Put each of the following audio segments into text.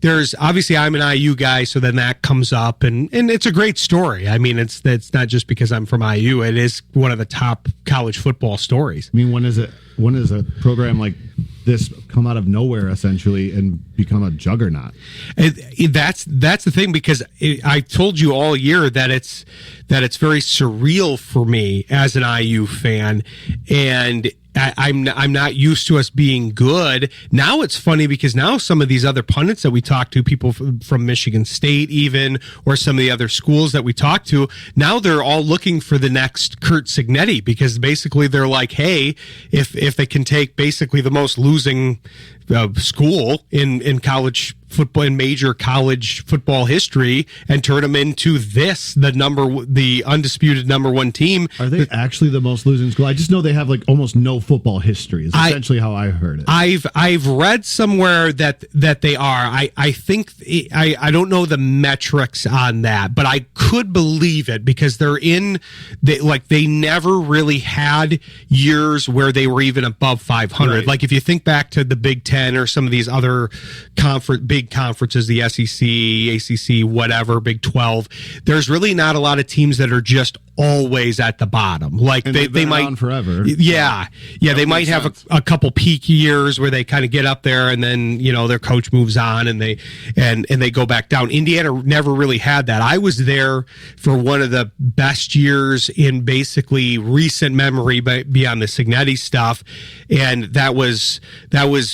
there's obviously I'm an IU guy, so then that comes up, and it's a great story. I mean, it's not just because I'm from IU. It is one of the top college football stories. I mean, when is a program like this come out of nowhere essentially and become a juggernaut? That's the thing, because I told you all year that it's very surreal for me as an IU fan, and I'm not used to us being good. Now it's funny because now some of these other pundits that we talk to, people from Michigan State even, or some of the other schools that we talk to, now they're all looking for the next Curt Cignetti, because basically they're like, hey, if they can take basically the most losing school in college football, in major college football history, and turn them into the undisputed number one team. Are they actually the most losing school? I just know they have like almost no football history. Is essentially how I heard it. I've read somewhere that they are. I think I don't know the metrics on that, but I could believe it, because they never really had years where they were even above 500. Right. Like if you think back to the Big Ten or some of these other big conferences, the SEC, ACC, whatever, Big 12, there's really not a lot of teams that are just always at the bottom. Like they might around forever. Yeah. They might have a couple peak years where they kind of get up there, and then their coach moves on and they go back down. Indiana never really had that. I was there for one of the best years in basically recent memory, but beyond the Cignetti stuff, and that was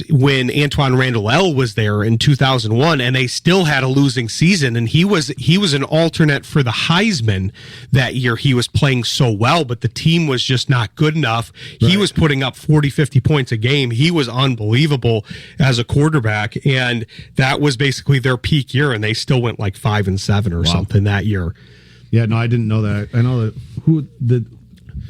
when Antoine Randall was there in 2001, and they still had a losing season, and he was an alternate for the Heisman that year. He was playing so well, but the team was just not good enough. Right. He was putting up 40, 50 points a game. He was unbelievable as a quarterback, and that was basically their peak year, and they still went like 5-7 or something that year. Yeah, no, I didn't know that. I know that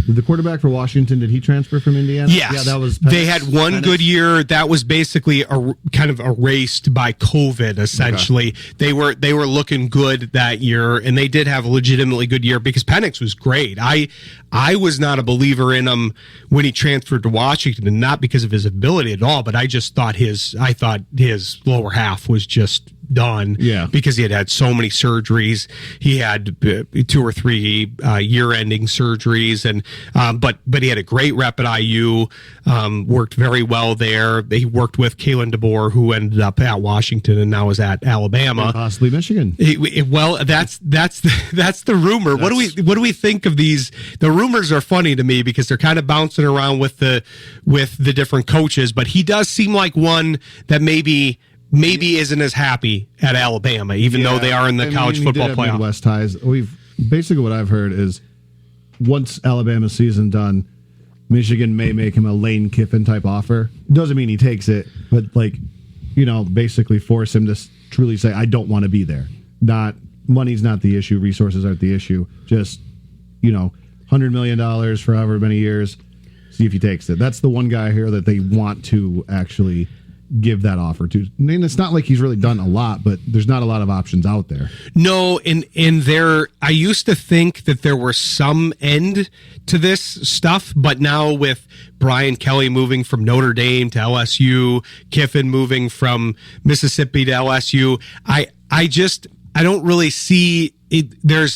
the quarterback for Washington, did he transfer from Indiana? Yes. Yeah, that was Penix. They had one good year. That was basically kind of erased by COVID, essentially. Okay. They were looking good that year, and they did have a legitimately good year because Penix was great. I was not a believer in him when he transferred to Washington, and not because of his ability at all, but I thought his lower half was just done. Yeah. Because he had so many surgeries. He had 2 or 3 year-ending surgeries, and but he had a great rep at IU. Worked very well there. He worked with Kalen DeBoer, who ended up at Washington and now is at Alabama, and possibly Michigan. Well, that's the rumor. What do we think of these? The rumors are funny to me because they're kind of bouncing around with the different coaches, but he does seem like one that maybe isn't as happy at Alabama, even though they are in the college football playoff. Midwest ties. Basically what I've heard is once Alabama's season done, Michigan may make him a Lane Kiffin type offer. Doesn't mean he takes it, but basically force him to truly say, I don't want to be there. Money's not the issue, resources aren't the issue. Just, $100 million for however many years. See if he takes it. That's the one guy here that they want to actually give that offer to. I mean, it's not like he's really done a lot, but there's not a lot of options out there. No, and I used to think that there were some end to this stuff, but now with Brian Kelly moving from Notre Dame to LSU, Kiffin moving from Mississippi to LSU, I don't really see it.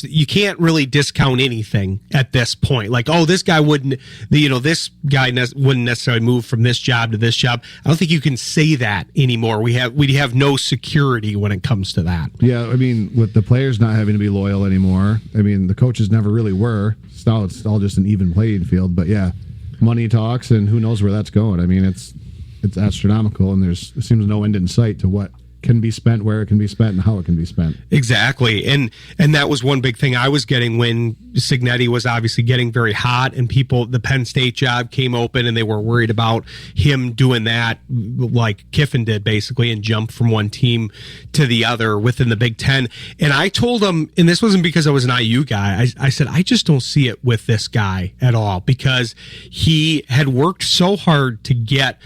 You can't really discount anything at this point. Like, this guy wouldn't necessarily move from this job to this job. I don't think you can say that anymore. We have no security when it comes to that. Yeah, I mean, with the players not having to be loyal anymore, I mean, the coaches never really were. Now it's all just an even playing field. But yeah, money talks, and who knows where that's going. I mean, it's astronomical, and it seems no end in sight to what can be spent, where it can be spent, and how it can be spent. Exactly. And that was one big thing I was getting when Cignetti was obviously getting very hot, and the Penn State job came open, and they were worried about him doing that like Kiffin did basically, and jump from one team to the other within the Big Ten. And I told him, and this wasn't because I was an IU guy, I said, I just don't see it with this guy at all, because he had worked so hard to get,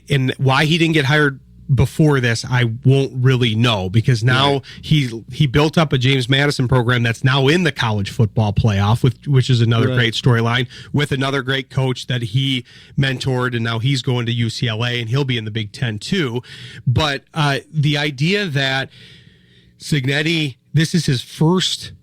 and why he didn't get hired before this, I won't really know, because now he built up a James Madison program that's now in the college football playoff, which is another great storyline, with another great coach that he mentored, and now he's going to UCLA and he'll be in the Big Ten too. But the idea that Cignetti, this is his first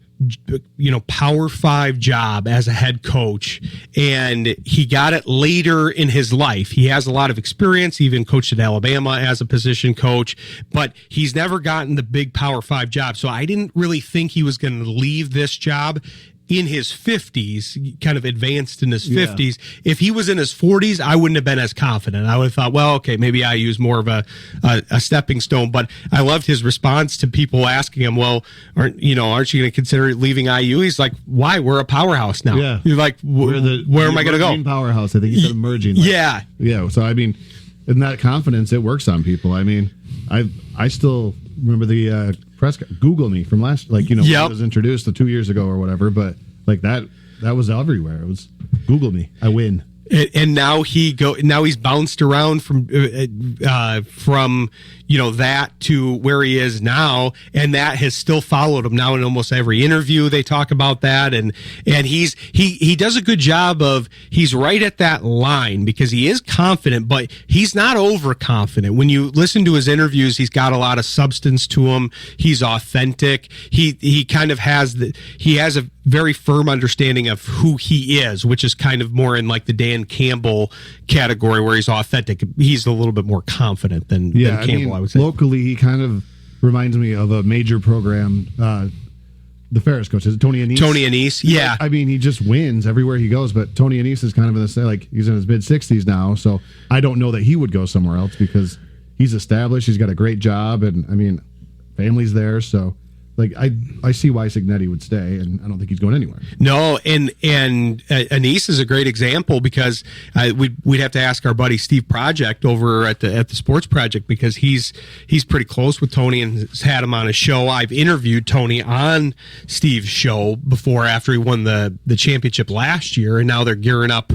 Power 5 job as a head coach, and he got it later in his life. He has a lot of experience, he even coached at Alabama as a position coach, but he's never gotten the big Power 5 job. So I didn't really think he was going to leave this job in his 50s, kind of advanced in his 50s. If he was in his 40s, I wouldn't have been as confident. I would have thought, well, okay, maybe I use more of a stepping stone. But I loved his response to people asking him, well, aren't you going to consider leaving IU? He's like, why? We're a powerhouse now. Yeah. You're like, where am I going to go? Powerhouse. I think he said emerging. Yeah. So, I mean, in that confidence, it works on people. I mean, I still remember the press. Google me from last, when it was introduced 2 years ago or whatever. But that was everywhere. It was Google me, I win. And now he's bounced around from that to where he is now, and that has still followed him now in almost every interview. They talk about that, and he does a good job of, he's right at that line, because he is confident, but he's not overconfident. When you listen to his interviews, he's got a lot of substance to him. He's authentic. He kind of has a very firm understanding of who he is, which is kind of more in like the Dan Campbell category, where he's authentic. He's a little bit more confident than Campbell, I would say. Locally, he kind of reminds me of a major program, the Ferris coach. Is it Tony Annese? Tony Annese, yeah. I mean, he just wins everywhere he goes, but Tony Annese is kind of in the same, he's in his mid-60s now, so I don't know that he would go somewhere else, because he's established, he's got a great job, and, I mean, family's there, so... I see why Cignetti would stay, and I don't think he's going anywhere. No, and Annese is a great example, because we'd have to ask our buddy Steve Project over at the Sports Project, because he's pretty close with Tony and has had him on his show. I've interviewed Tony on Steve's show before, after he won the championship last year, and now they're gearing up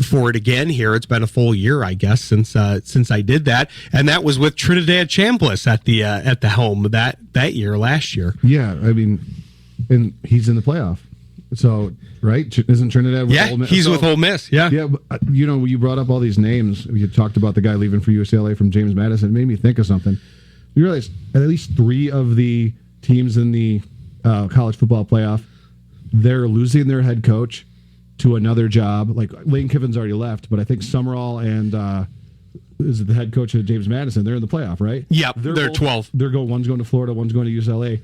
for it again here. It's been a full year, I guess, since I did that, and that was with Trinidad Chambliss at the helm that year last year. Yeah, I mean, and he's in the playoff. So, right? Isn't Trinidad with Ole Miss? He's with Ole Miss, yeah. Yeah, but, you brought up all these names. You talked about the guy leaving for UCLA from James Madison. It made me think of something. You realize at least 3 of the teams in the college football playoff, they're losing their head coach to another job. Like, Lane Kiffin's already left, but I think Summerall and... is the head coach of James Madison? They're in the playoff, right? Yeah, they're 12. One's going to Florida, one's going to UCLA.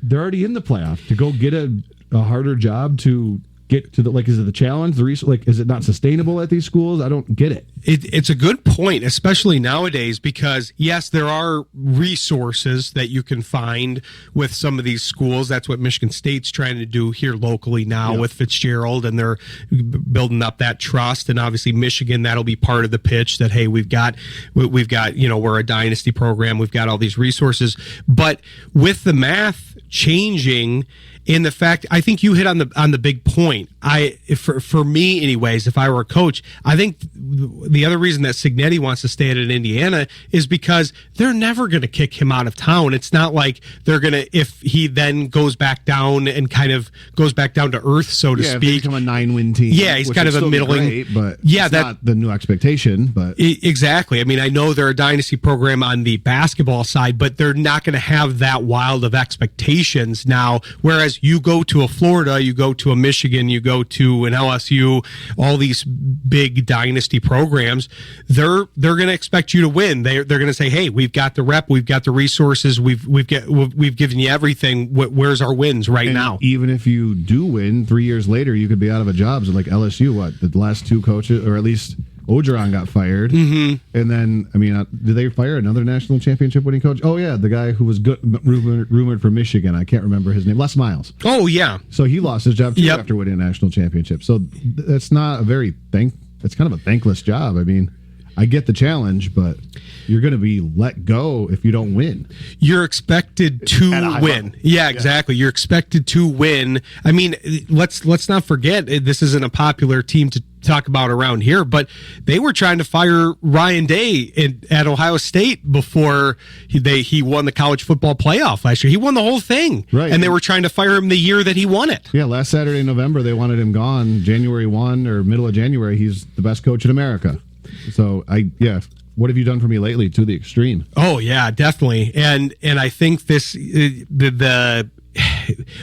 They're already in the playoff. To go get a harder job to get to is it the challenge? Is it not sustainable at these schools? I don't get it. It's a good point, especially nowadays, because yes, there are resources that you can find with some of these schools. That's what Michigan State's trying to do here locally now with Fitzgerald, and they're building up that trust. And obviously Michigan, that'll be part of the pitch that, hey, we've got, we're a dynasty program. We've got all these resources, but with the math changing, in the fact, I think you hit on the big point. For me, anyways, if I were a coach, I think the other reason that Cignetti wants to stay at Indiana is because they're never going to kick him out of town. It's not like they're going to, if he then goes back down and kind of goes back down to earth, so to speak. If they become a 9-win team. Yeah, he's kind of a middling. Great, but it's not the new expectation. But exactly. I mean, I know they're a dynasty program on the basketball side, but they're not going to have that wild of expectations now. Whereas you go to a Florida, you go to a Michigan, you go to an LSU, all these big dynasty programs, they're going to expect you to win. They're going to say, "Hey, we've got the rep, we've got the resources, we've given you everything. Where's our wins now?" Even if you do win, 3 years later, you could be out of a job. So like LSU, the last 2 coaches, or at least Ogeron got fired, and then did they fire another national championship winning coach? Oh yeah, the guy who was good, rumored for Michigan. I can't remember his name. Les Miles. Oh yeah. So he lost his job too after winning a national championship. So that's not a very It's kind of a thankless job. I mean, I get the challenge, but you're going to be let go if you don't win. You're expected to win. Yeah, exactly. You're expected to win. I mean, let's not forget, this isn't a popular team talk about around here, but they were trying to fire Ryan Day at Ohio State before he won the college football playoff last year. He won the whole thing, right? And they were trying to fire him the year that he won it. Yeah, last Saturday in November, they wanted him gone. January 1 or middle of January, he's the best coach in America. So what have you done for me lately? To the extreme. Oh yeah, definitely. And I think this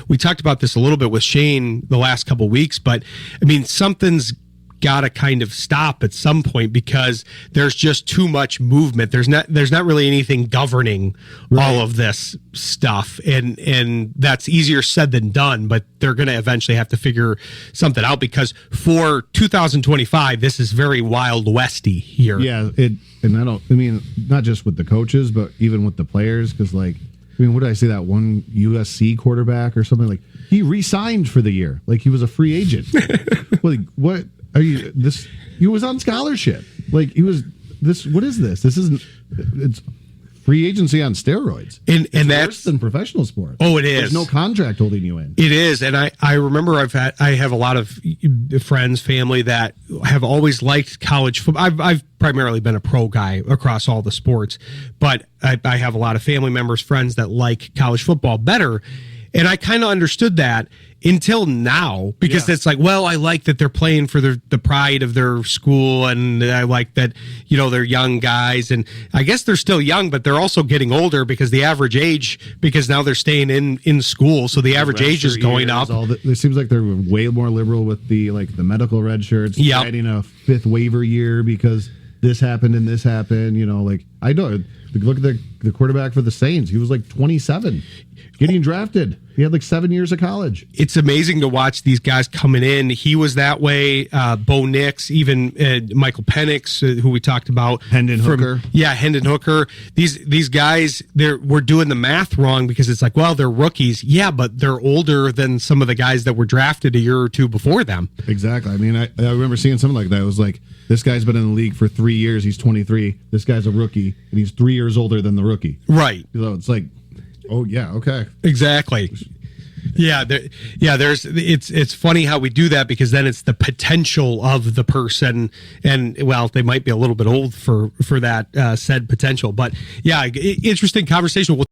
we talked about this a little bit with Shayne the last couple of weeks, but I mean, something's got to kind of stop at some point because there's just too much movement. There's not really anything governing all of this stuff, and that's easier said than done. But they're going to eventually have to figure something out because for 2025, this is very Wild Westy here. Yeah, not just with the coaches, but even with the players, because what did I say? That one USC quarterback or something, like he re-signed for the year, like he was a free agent. What? He was on scholarship. What is this? This isn't. It's free agency on steroids. And that's worse than professional sports. Oh, it is. There's no contract holding you in. It is, and I remember I have a lot of friends, family that have always liked college football. I've primarily been a pro guy across all the sports, but I have a lot of family members, friends that like college football better. And I kind of understood that until now, because it's like, well, I like that they're playing for the pride of their school, and I like that, they're young guys, and I guess they're still young, but they're also getting older because the average age, because now they're staying in school, so the average age is going up. It seems like they're way more liberal with the medical red shirts, adding a fifth waiver year because this happened and this happened. I know. Look at the quarterback for the Saints. He was 27. Getting drafted. He had 7 years of college. It's amazing to watch these guys coming in. He was that way. Bo Nix, even Michael Penix, who we talked about. Hendon Hooker. Yeah, Hendon Hooker. These guys, we're doing the math wrong because it's they're rookies. Yeah, but they're older than some of the guys that were drafted a year or two before them. Exactly. I mean, I remember seeing something like that. It was this guy's been in the league for 3 years. He's 23. This guy's a rookie, and he's 3 years older than the rookie. Right. So it's oh yeah, okay, exactly. Yeah, it's funny how we do that because then it's the potential of the person, and they might be a little bit old for that said potential. But yeah, interesting conversation.